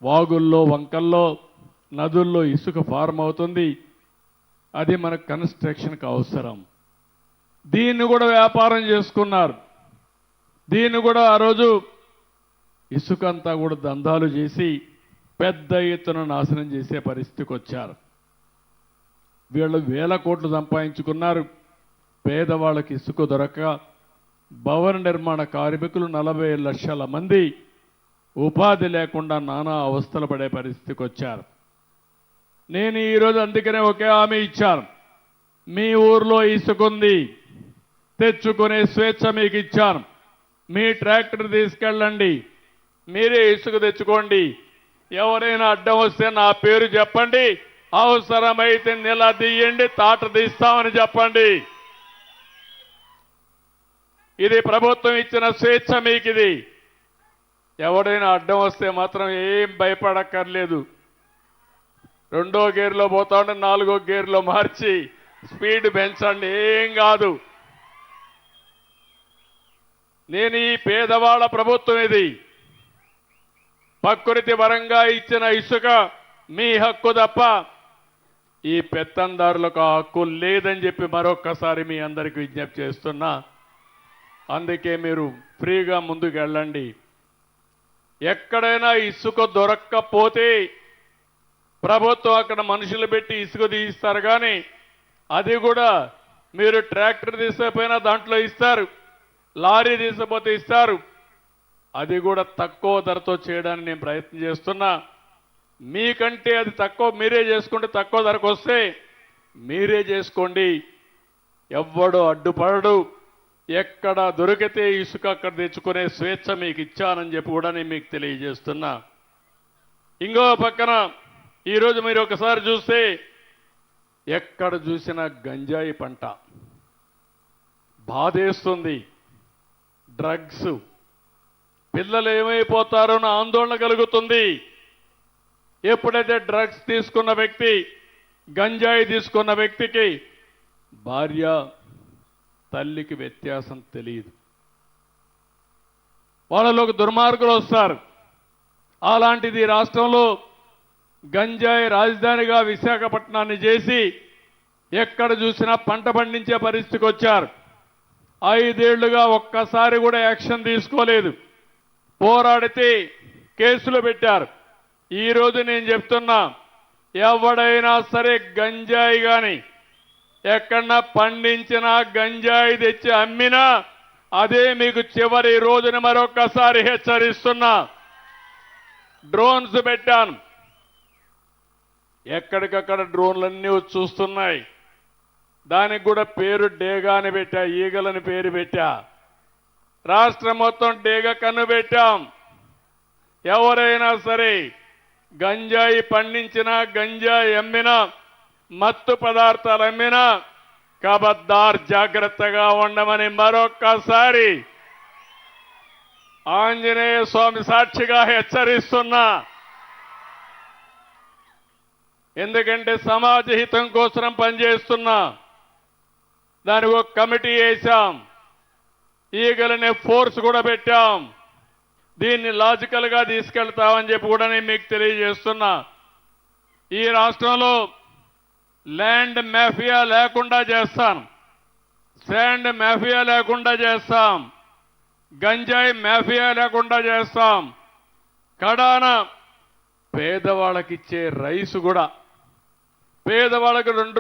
వాగుల్లో వంకల్లో నదుల్లో ఇసుక ఫార్మ్ అవుతుంది. అది మన కన్స్ట్రక్షన్కి అవసరం. దీన్ని కూడా వ్యాపారం చేసుకున్నారు. దీన్ని కూడా ఆ రోజు ఇసుక అంతా కూడా దందాలు చేసి పెద్ద ఎత్తున నాశనం చేసే పరిస్థితికి వచ్చారు. వీళ్ళు వేల కోట్లు సంపాదించుకున్నారు. పేదవాళ్ళకి ఇసుక దొరక భవన నిర్మాణ కార్మికులు 40 లక్షల మంది ఉపాధి లేకుండా నానా అవస్థలు పడే పరిస్థితికి వచ్చారు. నేను ఈరోజు అందుకనే ఒకే హామీ ఇచ్చాను. మీ ఊర్లో ఇసుకుంది, తెచ్చుకునే స్వేచ్ఛ మీకు ఇచ్చాను. మీ ట్రాక్టర్ తీసుకెళ్ళండి, మీరే ఇసుక తెచ్చుకోండి. ఎవరైనా అడ్డం వస్తే నా పేరు చెప్పండి, అవసరమైతే నిలదీయండి, తాట తీస్తామని చెప్పండి. ఇది ప్రభుత్వం ఇచ్చిన స్వేచ్ఛ మీకు. ఇది ఎవడైనా అడ్డం వస్తే మాత్రం ఏం భయపడక్కర్లేదు. 2వ గేర్లో పోతా ఉంటే 4వ గేర్లో మార్చి స్పీడ్ పెంచండి, ఏం కాదు. నేను ఈ పేదవాళ్ళ ప్రభుత్వం ఇది. ప్రకృతి పరంగా ఇచ్చిన ఇసుక మీ హక్కు తప్ప ఈ పెత్తందారులకు ఆ హక్కు లేదని చెప్పి మరొక్కసారి మీ అందరికీ విజ్ఞప్తి చేస్తున్నా. అందుకే మీరు ఫ్రీగా ముందుకు వెళ్ళండి. ఎక్కడైనా ఇసుక దొరక్కపోతే ప్రభుత్వం అక్కడ మనుషులు పెట్టి ఇసుక తీయిస్తారు. కానీ అది కూడా మీరు ట్రాక్టర్ తీసుకపోయినా దాంట్లో ఇస్తారు, లారీ తీసుకపోతే ఇస్తారు. అది కూడా తక్కువ ధరతో చేయడానికి నేను ప్రయత్నం చేస్తున్నా. మీకంటే అది తక్కువ, మీరే చేసుకుంటే తక్కువ ధరకు వస్తే మీరే చేసుకోండి. ఎవ్వడు అడ్డుపడడు. ఎక్కడ దొరికితే ఇసుక అక్కడ తెచ్చుకునే స్వేచ్ఛ మీకు ఇచ్చానని చెప్పి కూడా నేను మీకు తెలియజేస్తున్నా. ఇంకో పక్కన ఈరోజు మీరు ఒకసారి చూస్తే ఎక్కడ చూసినా గంజాయి పంట బాధేస్తుంది. డ్రగ్స్, పిల్లలు ఏమైపోతారో నా ఆందోళన కలుగుతుంది. ఎప్పుడైతే డ్రగ్స్ తీసుకున్న వ్యక్తి, గంజాయి తీసుకున్న వ్యక్తికి భార్య తల్లికి వ్యత్యాసం తెలియదు. వాళ్ళలోకి దుర్మార్గులు వస్తారు. అలాంటిది రాష్ట్రంలో గంజాయి రాజధానిగా విశాఖపట్నాన్ని చేసి ఎక్కడ చూసినా పంట పండించే పరిస్థితికి వచ్చారు. 5 ఏళ్లుగా ఒక్కసారి కూడా యాక్షన్ తీసుకోలేదు. పోరాడితే కేసులు పెట్టారు. ఈరోజు నేను చెప్తున్నా, ఎవడైనా సరే గంజాయి కానీ ఎక్కడన్నా పండించిన గంజాయి తెచ్చి అమ్మినా అదే మీకు చివరి రోజున మరొక్కసారి హెచ్చరిస్తున్నా. డ్రోన్స్ పెట్టాను. ఎక్కడికక్కడ డ్రోన్లన్నీ వచ్చి చూస్తున్నాయి. దానికి కూడా పేరు డేగా అని పెట్టా, ఈగలని పేరు పెట్టా. రాష్ట్రం మొత్తం డేగ కన్ను పెట్టాం. ఎవరైనా సరే గంజాయి పండించినా, గంజాయి అమ్మినా, మత్తు పదార్థాలు అమ్మినా కబద్దార్ జాగ్రత్తగా ఉండమని మరొక్కసారి ఆంజనేయ స్వామి సాక్షిగా హెచ్చరిస్తున్నా. ఎందుకంటే సమాజ హితం కోసం పనిచేస్తున్నా. దానికి ఒక కమిటీ వేశాం. ఈగలనే ఫోర్స్ కూడా పెట్టాం. దీన్ని లాజికల్ గా తీసుకెళ్తామని చెప్పి కూడా నేను మీకు తెలియజేస్తున్నా. ఈ రాష్ట్రంలో ల్యాండ్ మాఫియా లేకుండా చేస్తాం, శాండ్ మాఫియా లేకుండా చేస్తాం, గంజాయి మాఫియా లేకుండా చేస్తాం. కడాన పేదవాళ్ళకిచ్చే రైసు కూడా, పేదవాళ్ళకి 2